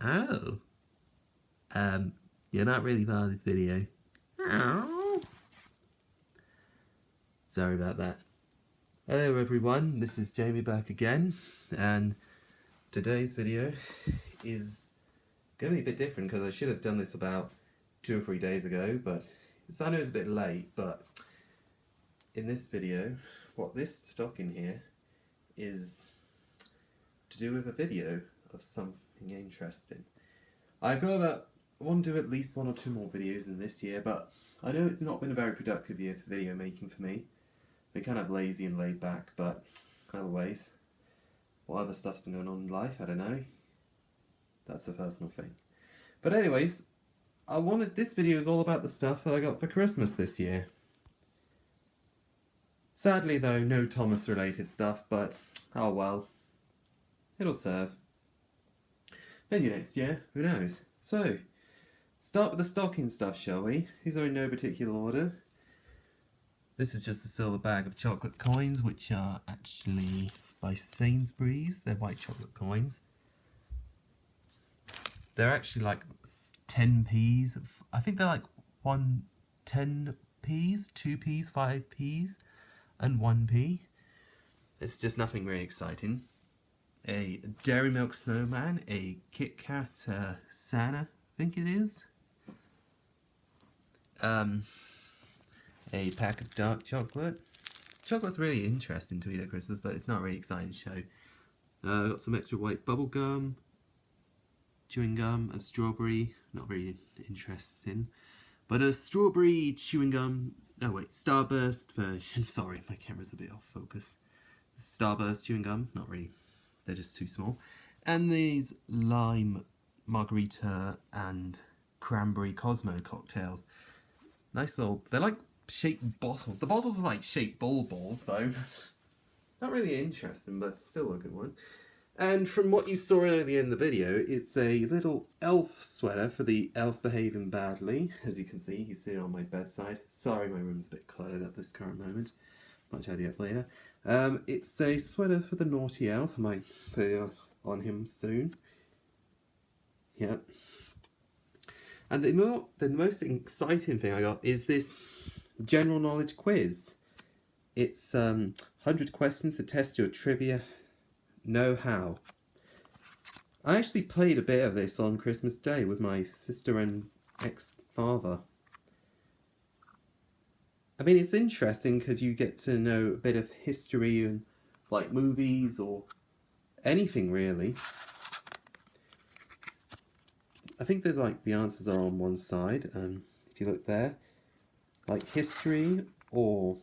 Oh. You're not really part of this video. Oh. Sorry about that. Hello everyone, this is Jamie back again, and today's video is going to be a bit different because I should have done this about 2 or 3 days ago, but I know it's a bit late, but in this video, what this stock in here is to do with a video of something interesting. I want to do at least 1 or 2 more videos in this year, but I know it's not been a very productive year for video making for me. Been kind of lazy and laid back, but other ways. What other stuff's been going on in life? I don't know. That's a personal thing. But anyways, this video is all about the stuff that I got for Christmas this year. Sadly though, no Thomas related stuff, but oh well. It'll serve. Maybe next year, who knows? So, start with the stocking stuff, shall we? These are in no particular order. This is just a silver bag of chocolate coins, which are actually by Sainsbury's. They're white chocolate coins. They're actually like 10p's. I think they're like 10p's, 2p's, 5p's, and 1p. It's just nothing really exciting. A Dairy Milk Snowman, a Kit Kat Sane, I think it is. A pack of dark chocolate. Chocolate's really interesting to eat at Christmas, but it's not really exciting to show. Got some extra white bubble gum, chewing gum, and strawberry. Not very interesting. But a strawberry chewing gum. No, wait, Starburst version. Sorry, my camera's a bit off focus. Starburst chewing gum. Not really. They're just too small. And these lime, Margarita, and Cranberry Cosmo cocktails. Nice little. They're like shaped bottles. The bottles are like shaped balls though. Not really interesting, but still a good one. And from what you saw earlier in the video, it's a little elf sweater for the elf behaving badly. As you can see, he's sitting on my bedside. Sorry, my room's a bit cluttered at this current moment. Might tidy up later. It's a sweater for the naughty elf. I might put it on him soon. Yep. And the most exciting thing I got is this general knowledge quiz. It's 100 questions to test your trivia know-how. I actually played a bit of this on Christmas Day with my sister and ex-father. I mean, it's interesting because you get to know a bit of history and like movies or anything really. I think there's like the answers are on one side, if you look there, like history or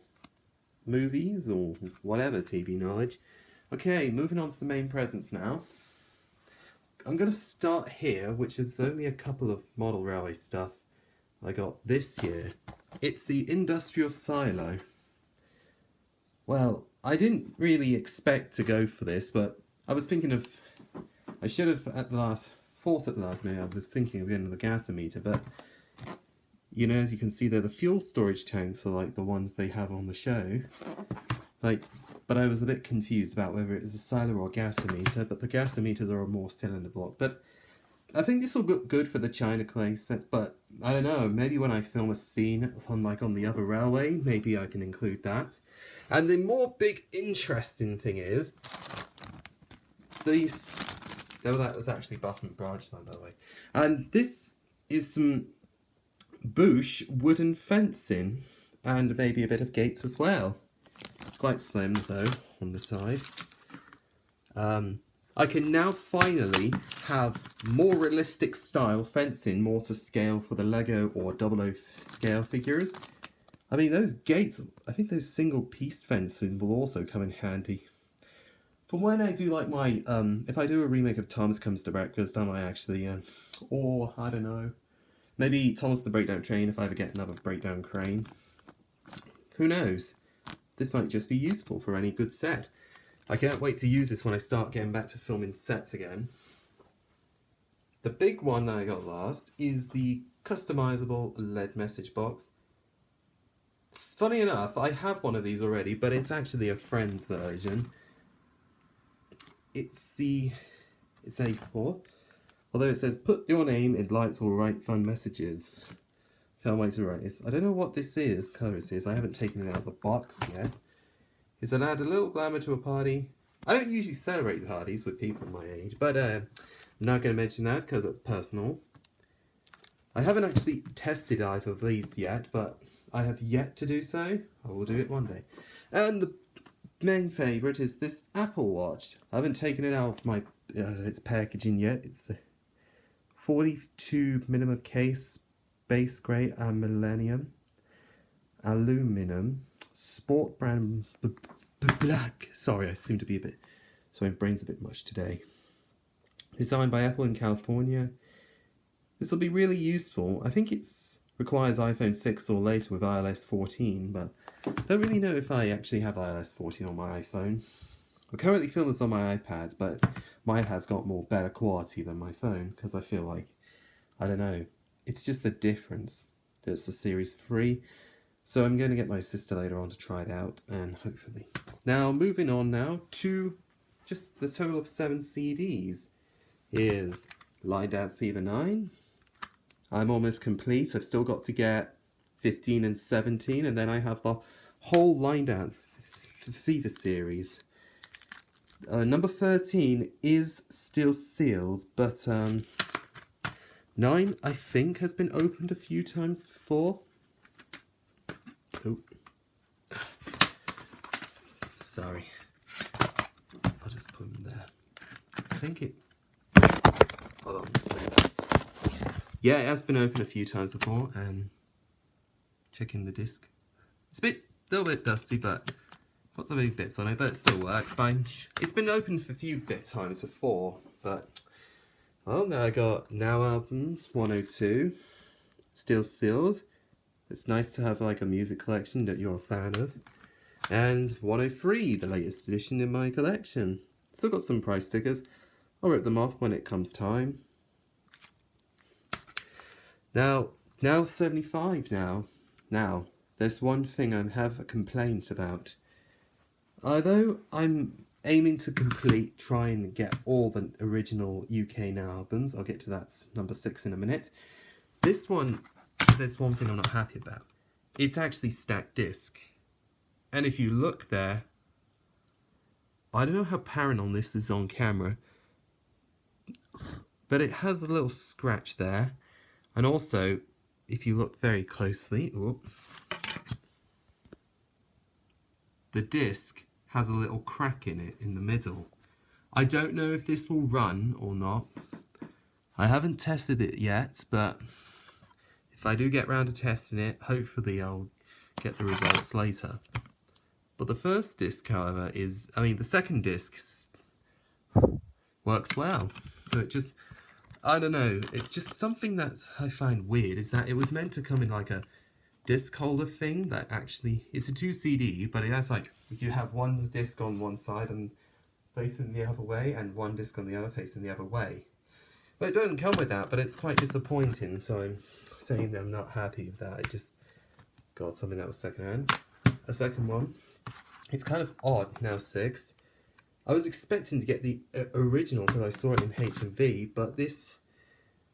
movies or whatever TV knowledge. Okay, moving on to the main presents now. I'm going to start here, which is only a couple of model railway stuff I got this year. It's the industrial silo. Well, I didn't really expect to go for this, but I was thinking of, I should have at the last minute, I was thinking of getting the gas emitter, but you know, as you can see there, the fuel storage tanks are like the ones they have on the show. But I was a bit confused about whether it was a silo or a gas emitter, but the gas emitters are a more cylinder block. But I think this will look good for the China clay sets, but I don't know, maybe when I film a scene on the other railway, maybe I can include that. And the more big interesting thing is, these, oh, that was actually button branch line, by the way. And this is some Bush wooden fencing, and maybe a bit of gates as well. It's quite slim though, on the side. I can now finally have more realistic style fencing, more to scale for the Lego or 00 scale figures. I mean, those gates, I think those single piece fencing will also come in handy. For when I do like my, if I do a remake of Thomas Comes to Breakfast, I might actually, or, I don't know, maybe Thomas the Breakdown Train if I ever get another breakdown crane. Who knows? This might just be useful for any good set. I can't wait to use this when I start getting back to filming sets again. The big one that I got last is the Customizable Led Message Box. Funny enough, I have one of these already, but it's actually a friend's version. It's A4. Although it says, put your name in lights or write fun messages. Can't wait to write this. I don't know what this is, colour this is. I haven't taken it out of the box yet. It's an add a little glamour to a party. I don't usually celebrate parties with people my age, but I'm not going to mention that because it's personal. I haven't actually tested either of these yet, but I have yet to do so. I will do it one day. And the main favourite is this Apple Watch. I haven't taken it out of my its packaging yet. It's the 42mm case, base grey and aluminum, sport brand black. Sorry, I seem to be my brain's a bit mush today. Designed by Apple in California. This will be really useful. I think it requires iPhone 6 or later with iOS 14, but I don't really know if I actually have iOS 14 on my iPhone. I currently film this on my iPad, but my iPad's got better quality than my phone, because I feel like, I don't know, it's just the difference. There's the Series 3, so I'm going to get my sister later on to try it out, and hopefully. Now, moving on now to just the total of 7 CDs. Here's Line Dance Fever 9. I'm almost complete. I've still got to get 15 and 17, and then I have the whole Line Dance Fever series. Number 13 is still sealed, but 9, I think, has been opened a few times before. Oh. Sorry. I'll just put them there. I think it... Hold on. Yeah, it has been opened a few times before, and checking the disc. It's a little bit dusty, but got some big bits on it, but it still works fine. It's been opened for a few times before, but well, now I got Now Albums 102, still sealed. It's nice to have like a music collection that you're a fan of, and 103, the latest edition in my collection. Still got some price stickers. I'll rip them off when it comes time. Now 75 now. Now, there's one thing I have a complaint about. Although I'm aiming to try and get all the original UK Now albums, I'll get to that number 6 in a minute. This one, there's one thing I'm not happy about. It's actually stacked disc. And if you look there, I don't know how apparent on this is on camera, but it has a little scratch there. And also, if you look very closely, the disc has a little crack in it in the middle. I don't know if this will run or not. I haven't tested it yet, but if I do get round to testing it, hopefully I'll get the results later. But the first disc, however, the second disc works well. So it just... I don't know, it's just something that I find weird, is that it was meant to come in like a disc holder thing that actually, it's a 2 CD, but it has like, you have one disc on one side and facing the other way, and one disc on the other facing the other way. But it doesn't come with that, but it's quite disappointing, so I'm saying that I'm not happy with that. I just got something that was secondhand. A second one. It's kind of odd, Now 6. I was expecting to get the original because I saw it in HMV, but this...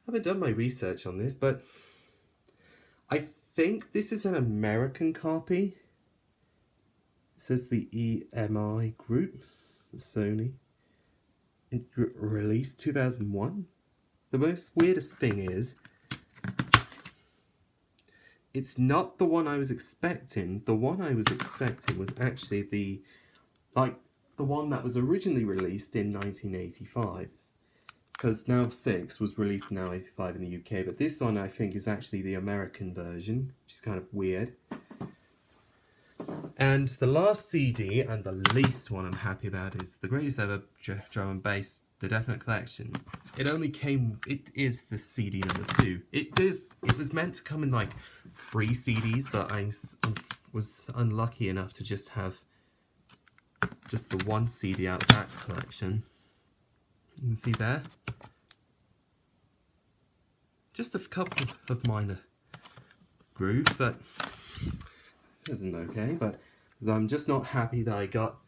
I haven't done my research on this, but I think this is an American copy. It says the EMI Group, Sony. Released 2001. The most weirdest thing is, it's not the one I was expecting. The one I was expecting was actually the one that was originally released in 1985, because Now 6 was released in Now 85 in the UK, but this one I think is actually the American version, which is kind of weird. And the last CD, and the least one I'm happy about, is the greatest ever drum and bass, The Definite Collection. It is the CD number 2. It was meant to come in like 3 CDs, but I was unlucky enough to just have the one CD out of that collection. You can see there. Just a couple of minor grooves, but it isn't okay. But I'm just not happy that I got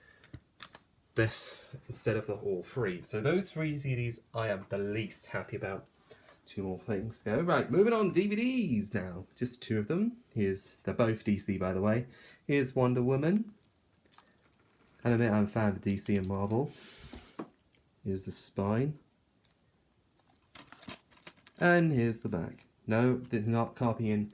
this instead of the all three. So those 3 CDs I am the least happy about. 2 more things to go. Right, moving on, DVDs now. Just 2 of them. They're both DC, by the way. Here's Wonder Woman. I admit I'm a fan of DC and Marvel. Here's the spine. And here's the back. No, this is not copying.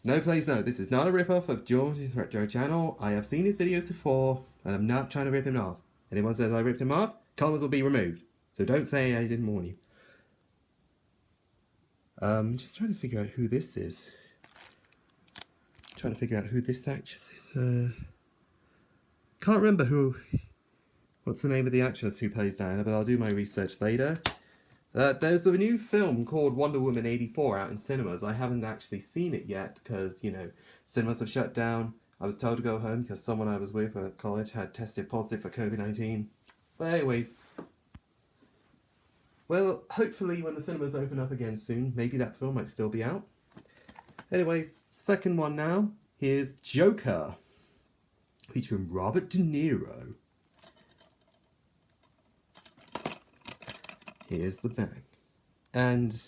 No, please, no. This is not a rip-off of George's Retro Channel. I have seen his videos before, and I'm not trying to rip him off. Anyone says I ripped him off, comments will be removed. So don't say I didn't warn you. Just trying to figure out who this is. Trying to figure out who this actress is. Can't remember what's the name of the actress who plays Diana, but I'll do my research later. There's a new film called Wonder Woman 84 out in cinemas. I haven't actually seen it yet because, you know, cinemas have shut down. I was told to go home because someone I was with at college had tested positive for COVID-19. But anyways, well, hopefully when the cinemas open up again soon, maybe that film might still be out. Anyways, second one now. Here's Joker, featuring Robert De Niro. Here's the back. And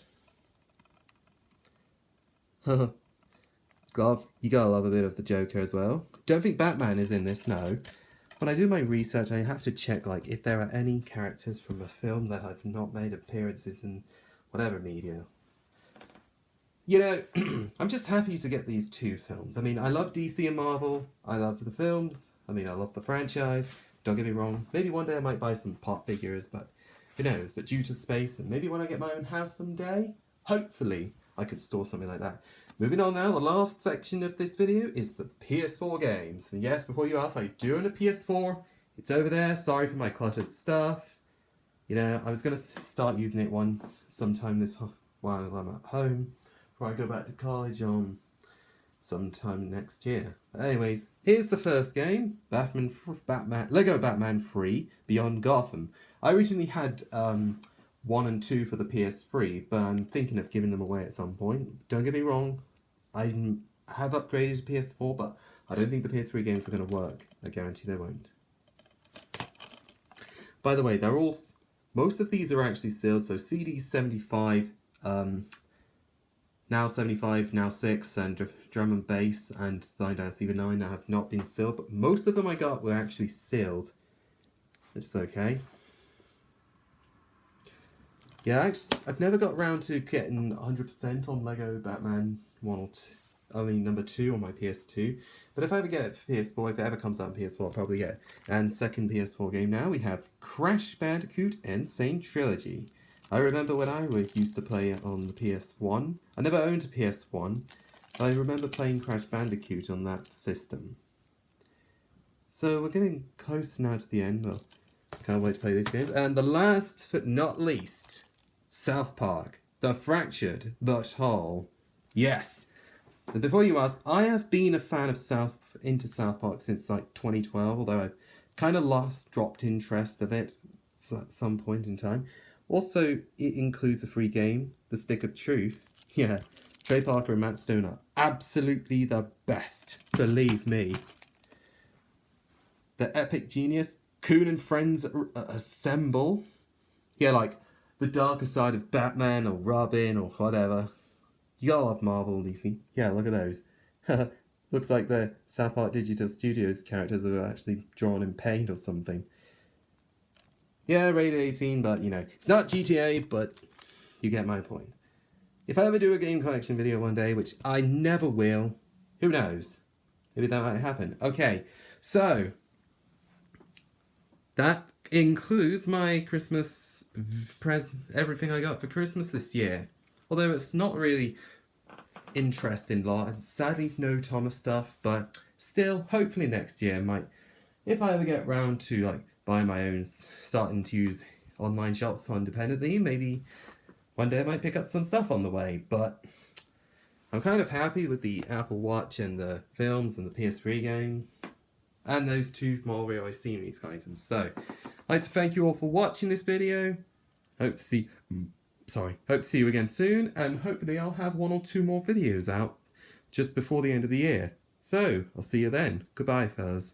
God, you gotta love a bit of the Joker as well. Don't think Batman is in this, no. When I do my research, I have to check like if there are any characters from a film that have not made appearances in whatever media. You know, I'm just happy to get these 2 films. I mean, I love DC and Marvel. I love the films. I mean, I love the franchise. Don't get me wrong. Maybe one day I might buy some pop figures, but who knows? But due to space, and maybe when I get my own house someday, hopefully I could store something like that. Moving on now, the last section of this video is the Ps4 games. And yes, before you ask, I do own a PS4. It's over there. Sorry for my cluttered stuff. You know, I was going to start using it sometime while I'm at home, before I go back to college on sometime next year. But anyways, here's the first game, Lego Batman 3 Beyond Gotham. I originally had 1 and 2 for the PS3, but I'm thinking of giving them away at some point. Don't get me wrong, I have upgraded to PS4, but I don't think the PS3 games are going to work. I guarantee they won't. By the way, most of these are actually sealed, so CD 75, now 75, now 6, and Drum and Bass and Line Down Even 9 that have not been sealed, but most of them I got were actually sealed, which is okay. Yeah, I've never got around to getting 100% on Lego Batman 1 or 2. I mean, number 2 on my PS2. But if I ever get a PS4, if it ever comes out on PS4, I'll probably get it. And second PS4 game now, we have Crash Bandicoot and Sane Trilogy. I remember when I used to play it on the PS1. I never owned a PS1, but I remember playing Crash Bandicoot on that system. So we're getting close now to the end. Well, I can't wait to play these games. And the last but not least, South Park, The Fractured But Whole. Yes! And before you ask, I have been a fan of South Park since like 2012, although I've kind of dropped interest of it at some point in time. Also, it includes a free game, The Stick of Truth. Yeah, Trey Parker and Matt Stone are absolutely the best, believe me. The epic genius, Coon and Friends assemble. Yeah, like the darker side of Batman or Robin or whatever. You gotta love Marvel and DC. Yeah, look at those. Looks like the South Park Digital Studios characters are actually drawn in paint or something. Yeah, rated 18, but you know, it's not GTA, but you get my point. If I ever do a game collection video one day, which I never will, who knows? Maybe that might happen. Okay, so that includes my Christmas everything I got for Christmas this year. Although it's not really interesting lot. Sadly, no Thomas stuff, but still, hopefully next year might, if I ever get round to like buying my own, starting to use online shops independently, maybe one day I might pick up some stuff on the way. But I'm kind of happy with the Apple Watch and the films and the PS3 games and those 2 Mario series items. So I'd like to thank you all for watching this video. Hope to see you again soon, and hopefully I'll have 1 or 2 more videos out just before the end of the year. So, I'll see you then. Goodbye, fellas.